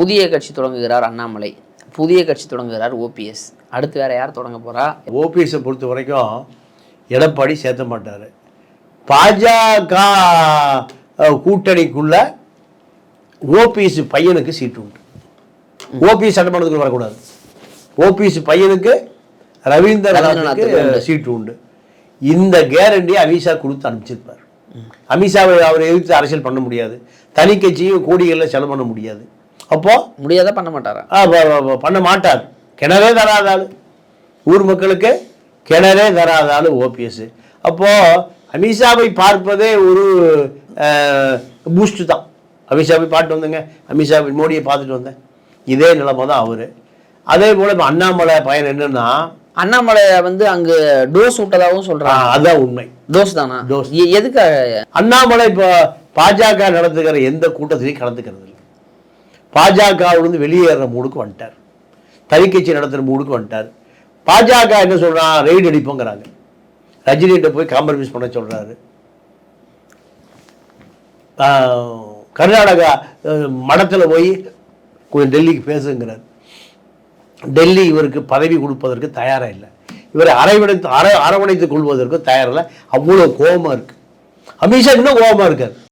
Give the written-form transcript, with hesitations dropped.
புதிய கட்சி தொடங்குகிறார் அண்ணாமலை, புதிய கட்சி தொடங்குகிறார் ஓபிஎஸ். அடுத்து வேற யார் தொடங்க போறா? ஓபிஎஸை பொறுத்த வரைக்கும் எடப்பாடி சேர்த்த மாட்டார். பாஜக கூட்டணிக்குள்ள ஓபிஎஸ் பையனுக்கு சீட்டு உண்டு. ஓபிஎஸ் சட்டமன்றத்துக்குள்ள வரக்கூடாது. ஓபிஎஸ் பையனுக்கு ரவீந்திரநாத்துக்கு சீட்டு உண்டு. இந்த கேரண்டி அமித்ஷா கொடுத்து அனுப்பிச்சிருப்பார். அமித்ஷாவை அவர் எதிர்த்து அரசியல் பண்ண முடியாது, தனி கட்சியும் கோடிகளில் செலவு பண்ண முடியாது. அப்போ முடியாத பண்ண மாட்டாரா? பண்ண மாட்டார். கிணறே தராதாள், ஊர் மக்களுக்கு கிணறே தராதாள் ஓபிஎஸ். அப்போ அமித்ஷாவை பார்ப்பதே ஒரு பூஸ்ட் தான். அமித்ஷாவை பார்த்து வந்தேங்க, அமித்ஷா மோடியை பார்த்துட்டு வந்தேன். இதே நிலைமை தான் அவரு. அதே போல இப்போ அண்ணாமலை பயன் என்னன்னா, அண்ணாமலை அங்கு டோஸ் விட்டதாகவும் சொல்றாங்க. அதுதான் உண்மை. டோஸ் தானா? டோஸ். எதுக்காக அண்ணாமலை இப்போ பாஜக நடத்துகிற எந்த கூட்டத்திலையும் கலந்துக்கிறது இல்லை. பாஜகவிலிருந்து வெளியேற மூடுக்கு வந்துட்டார், தனி கட்சி நடத்துகிற மூடுக்கு வந்துட்டார். பாஜக என்ன சொல்றான், ரெய்டு அடிப்போங்கிறாங்க. ரஜினிகிட்ட போய் காம்ப்ரமைஸ் பண்ண சொல்றாரு. கர்நாடகா மடத்தில் போய் கொஞ்சம் டெல்லிக்கு பேசுங்கிறார். டெல்லி இவருக்கு பதவி கொடுப்பதற்கு தயாராக இல்லை. இவரை அரவணைத்துக் கொள்வதற்கு தயாரில்லை. அவ்வளோ கோபமாக இருக்கு. அமித்ஷா இன்னும் கோபமாக இருக்கார்.